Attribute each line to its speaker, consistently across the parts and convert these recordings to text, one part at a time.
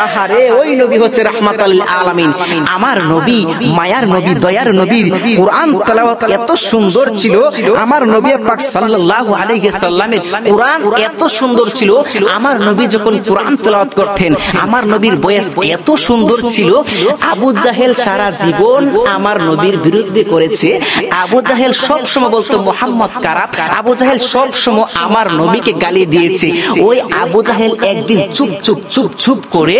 Speaker 1: আহারে ওই নবী হচ্ছে রাহমাতাল লিল আলামিন। আমার নবী, মায়ার নবী, দয়ার নবীর কুরআন তেলাওয়াত এত সুন্দর ছিল। আমার নবী পাক সাল্লাল্লাহু আলাইহি সাল্লামের কুরআন এত সুন্দর ছিল। আমার নবী যখন কুরআন তেলাওয়াত করতেন, আমার নবীর বয়স এত সুন্দর ছিল। আবু জাহেল সারা জীবন আমার নবীর বিরুদ্ধে করেছে। আবু জাহেল সব সময় বলতো মুহাম্মদ খারাপ। আবু জাহেল সব সময় আমার নবীকে গালি দিয়েছে। ওই আবু জাহেল একদিন চুপ চুপ চুপ চুপ করে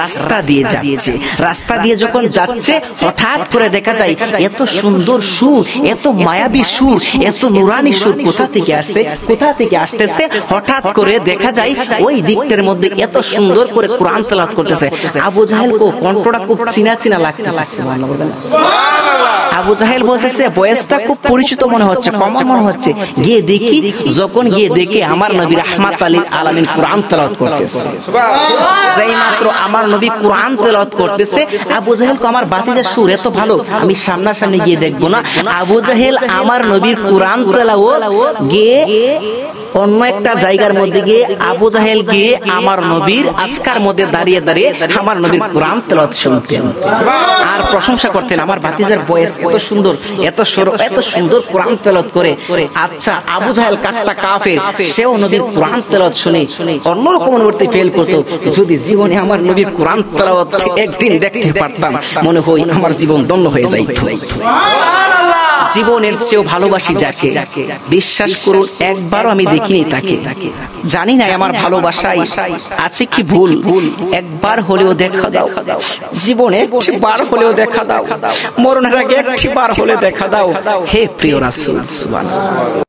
Speaker 1: রাস্তা দিয়ে যাচ্ছে। রাস্তা দিয়ে যখন যাচ্ছে, হঠাৎ করে দেখা যায় এত সুন্দর সুর, এত মায়াবী সুর, এত নুরানি সুর কোথা থেকে আসছে, কোথা থেকে আসতেছে। হঠাৎ করে দেখা যায় ওই দিকটার মধ্যে এত সুন্দর করে কোরআন তেলাওয়াত করতেছে। আবু জাহেল কণ্ঠটা খুব চিনা চিনা লাগতেছে। আবু জাহেল বলতেছে বয়সটা খুব পরিচিত মনে হচ্ছে, কমন মনে হচ্ছে। গিয়ে দেখি, যখন গিয়ে দেখে আমার নবী রাহমাতাল লিল আলামিন কোরআন তেলাওয়াত করতেছে। যেই মাত্র আমার নবী কোরআন তেলাওয়াত করতেছে, আবু জাহেল আমার বাতিজার সুর এত ভালো, আমি সামনাসামনি গিয়ে দেখবো না। আবু জাহেল আমার নবীর কোরআন তেলাওয়াত গিয়ে অন্য একটা জায়গার মধ্যে গিয়ে আবু জাহেল গিয়ে আমার নবীর আজকার মধ্যে দাঁড়িয়ে দাঁড়িয়ে আমার নবীর কোরআন তেলাওয়াত শুনতেন আর প্রশংসা করতেন। আমার ভাতিজার বয়স এত সুন্দর, এত সরল, এত সুন্দর কোরআন তেলাওয়াত করে। আচ্ছা, আবু জাহেল কাটটা কাফের, সেও নবীর কোরআন তেলাওয়াত শুনে অন্যরকম অনুভূতি ফেল করতো। যদি জীবনে আমার নবীর কোরআন তেলাওয়াত একদিন দেখতে পারতাম, মনে হয় আমার জীবন ধন্য হয়ে যাইত। জীবনের চেয়েও ভালোবাসি যাকে, বিশ্বাস করুন একবারও আমি দেখিনি তাকে। জানি না আমার ভালোবাসায় আছে কি ভুল, একবার হলেও দেখা দাও। জীবনে একবার হলেও দেখা দাও, মরণের আগে একবার হলে দেখা দাও। হে প্রিয় রাসূল, সুবহানাল্লাহ।